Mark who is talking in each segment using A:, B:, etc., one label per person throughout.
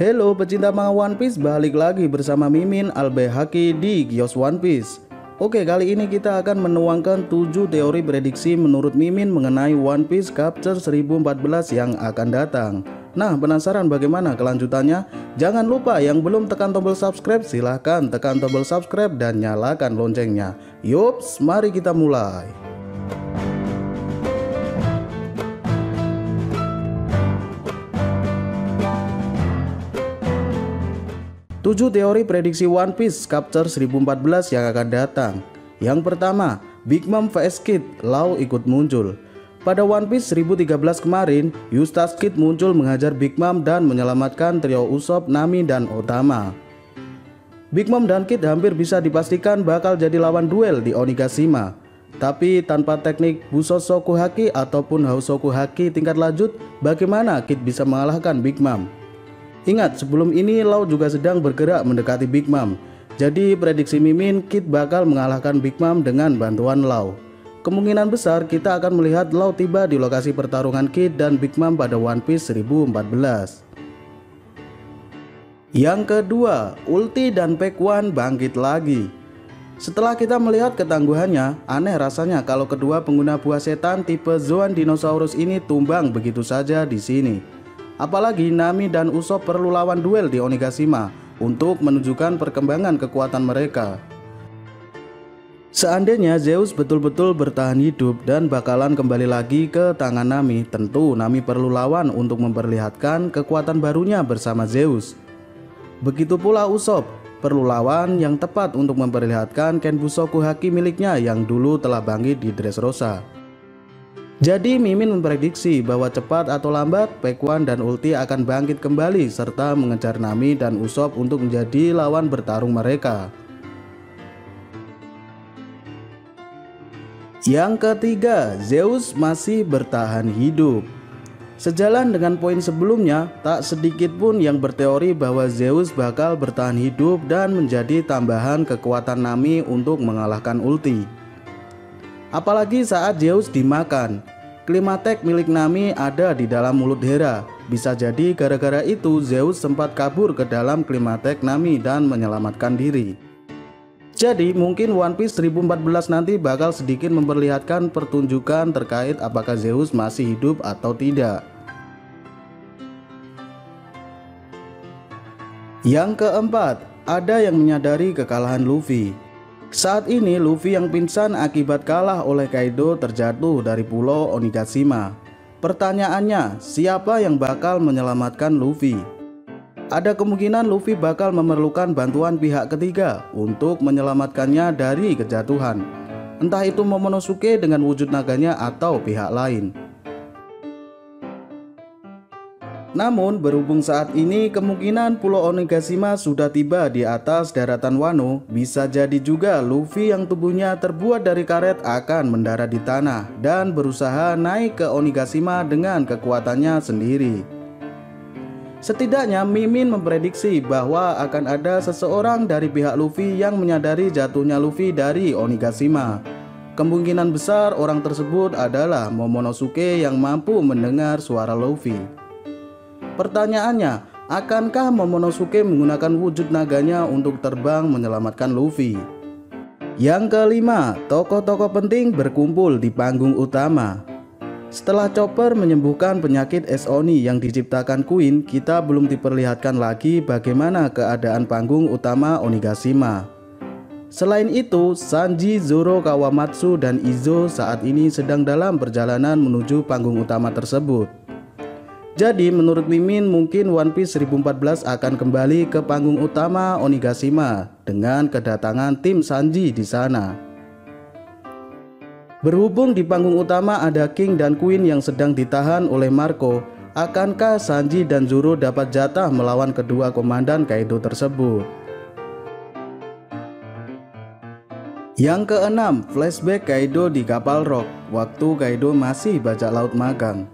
A: Halo pecinta manga One Piece, balik lagi bersama Mimin Al-Baihaqi di Kios One Piece. Oke, kali ini kita akan menuangkan 7 teori prediksi menurut Mimin mengenai One Piece Chapter 1014 yang akan datang. Nah, penasaran bagaimana kelanjutannya? Jangan lupa yang belum tekan tombol subscribe, silahkan tekan tombol subscribe dan nyalakan loncengnya. Yups, mari kita mulai. 7 teori prediksi One Piece Chapter 1014 yang akan datang. Yang pertama, Big Mom vs Kid, Law ikut muncul. Pada One Piece 1013 kemarin, Eustace Kid muncul menghajar Big Mom dan menyelamatkan trio Usopp, Nami, dan Otama. Big Mom dan Kid hampir bisa dipastikan bakal jadi lawan duel di Onigashima. Tapi tanpa teknik Bushoku Haki ataupun Hausoku Haki tingkat lanjut, bagaimana Kid bisa mengalahkan Big Mom? Ingat, sebelum ini Law juga sedang bergerak mendekati Big Mom. Jadi prediksi Mimin, Kid bakal mengalahkan Big Mom dengan bantuan Law. Kemungkinan besar kita akan melihat Law tiba di lokasi pertarungan Kid dan Big Mom pada One Piece 1014. Yang kedua, Ulti dan Pack One bangkit lagi. Setelah kita melihat ketangguhannya, aneh rasanya kalau kedua pengguna buah setan tipe Zoan Dinosaurus ini tumbang begitu saja di sini. Apalagi Nami dan Usopp perlu lawan duel di Onigashima untuk menunjukkan perkembangan kekuatan mereka. Seandainya Zeus betul-betul bertahan hidup dan bakalan kembali lagi ke tangan Nami, tentu Nami perlu lawan untuk memperlihatkan kekuatan barunya bersama Zeus. Begitu pula Usopp perlu lawan yang tepat untuk memperlihatkan Ken Bushoku Haki miliknya yang dulu telah bangkit di Dressrosa. Jadi Mimin memprediksi bahwa cepat atau lambat Pack One dan Ulti akan bangkit kembali serta mengejar Nami dan Usopp untuk menjadi lawan bertarung mereka. Yang ketiga, Zeus masih bertahan hidup. Sejalan dengan poin sebelumnya, tak sedikit pun yang berteori bahwa Zeus bakal bertahan hidup dan menjadi tambahan kekuatan Nami untuk mengalahkan Ulti. Apalagi saat Zeus dimakan, klimatek milik Nami ada di dalam mulut Hera. Bisa jadi gara-gara itu Zeus sempat kabur ke dalam klimatek Nami dan menyelamatkan diri. Jadi mungkin One Piece 1014 nanti bakal sedikit memperlihatkan pertunjukan terkait apakah Zeus masih hidup atau tidak. Yang keempat, ada yang menyadari kekalahan Luffy. Saat ini Luffy yang pingsan akibat kalah oleh Kaido terjatuh dari pulau Onigashima. Pertanyaannya, siapa yang bakal menyelamatkan Luffy? Ada kemungkinan Luffy bakal memerlukan bantuan pihak ketiga untuk menyelamatkannya dari kejatuhan. Entah itu Momonosuke dengan wujud naganya atau pihak lain. Namun berhubung saat ini kemungkinan Pulau Onigashima sudah tiba di atas daratan Wano, bisa jadi juga Luffy yang tubuhnya terbuat dari karet akan mendarat di tanah dan berusaha naik ke Onigashima dengan kekuatannya sendiri. Setidaknya Mimin memprediksi bahwa akan ada seseorang dari pihak Luffy yang menyadari jatuhnya Luffy dari Onigashima. Kemungkinan besar orang tersebut adalah Momonosuke yang mampu mendengar suara Luffy. Pertanyaannya, akankah Momonosuke menggunakan wujud naganya untuk terbang menyelamatkan Luffy? Yang kelima, tokoh-tokoh penting berkumpul di panggung utama. Setelah Chopper menyembuhkan penyakit Es-Oni yang diciptakan Queen, kita belum diperlihatkan lagi bagaimana keadaan panggung utama Onigashima. Selain itu, Sanji, Zoro, Kawamatsu, dan Izo saat ini sedang dalam perjalanan menuju panggung utama tersebut. Jadi menurut Mimin mungkin One Piece 1014 akan kembali ke panggung utama Onigashima dengan kedatangan tim Sanji di sana. Berhubung di panggung utama ada King dan Queen yang sedang ditahan oleh Marco, akankah Sanji dan Zoro dapat jatah melawan kedua komandan Kaido tersebut? Yang keenam, flashback Kaido di kapal Rock waktu Kaido masih bajak laut magang.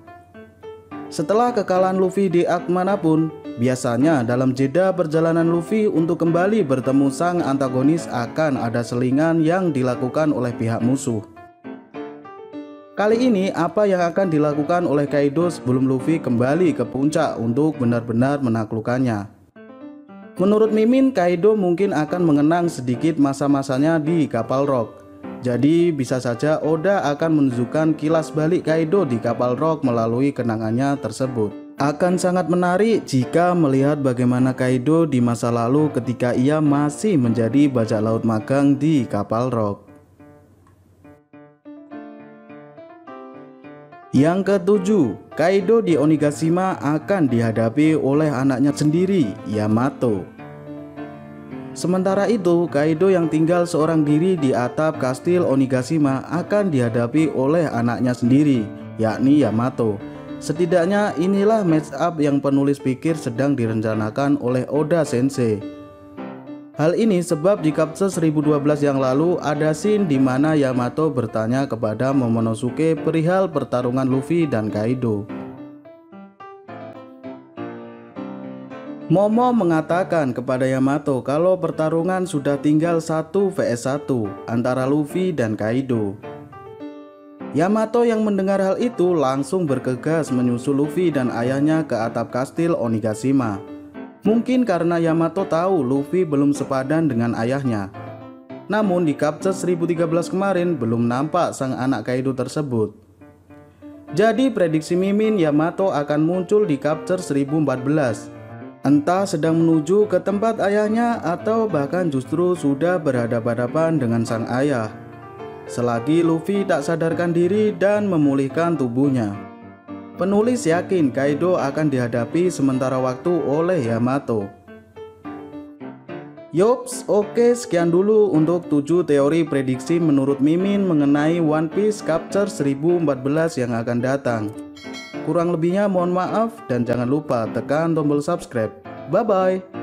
A: Setelah kekalahan Luffy di arc manapun, biasanya dalam jeda perjalanan Luffy untuk kembali bertemu sang antagonis akan ada selingan yang dilakukan oleh pihak musuh. Kali ini apa yang akan dilakukan oleh Kaido sebelum Luffy kembali ke puncak untuk benar-benar menaklukkannya? Menurut Mimin, Kaido mungkin akan mengenang sedikit masa-masanya di kapal Rock. Jadi bisa saja Oda akan menunjukkan kilas balik Kaido di kapal Rock melalui kenangannya tersebut. Akan sangat menarik jika melihat bagaimana Kaido di masa lalu ketika ia masih menjadi bajak laut magang di kapal Rock. Yang ketujuh, Kaido di Onigashima akan dihadapi oleh anaknya sendiri, Yamato. Sementara itu, Kaido yang tinggal seorang diri di atap kastil Onigashima akan dihadapi oleh anaknya sendiri, yakni Yamato. Setidaknya inilah match up yang penulis pikir sedang direncanakan oleh Oda Sensei. Hal ini sebab di chapter 1012 yang lalu ada scene di mana Yamato bertanya kepada Momonosuke perihal pertarungan Luffy dan Kaido. Momo mengatakan kepada Yamato kalau pertarungan sudah tinggal 1 vs 1 antara Luffy dan Kaido. Yamato yang mendengar hal itu langsung bergegas menyusul Luffy dan ayahnya ke atap kastil Onigashima. Mungkin karena Yamato tahu Luffy belum sepadan dengan ayahnya. Namun di chapter 1013 kemarin belum nampak sang anak Kaido tersebut. Jadi prediksi Mimin, Yamato akan muncul di chapter 1014. Entah sedang menuju ke tempat ayahnya atau bahkan justru sudah berhadapan-hadapan dengan sang ayah. Selagi Luffy tak sadarkan diri dan memulihkan tubuhnya. Penulis yakin Kaido akan dihadapi sementara waktu oleh Yamato. Yops, oke, sekian dulu untuk 7 teori prediksi menurut Mimin mengenai One Piece chapter 1014 yang akan datang. Kurang lebihnya mohon maaf dan jangan lupa tekan tombol subscribe. Bye bye.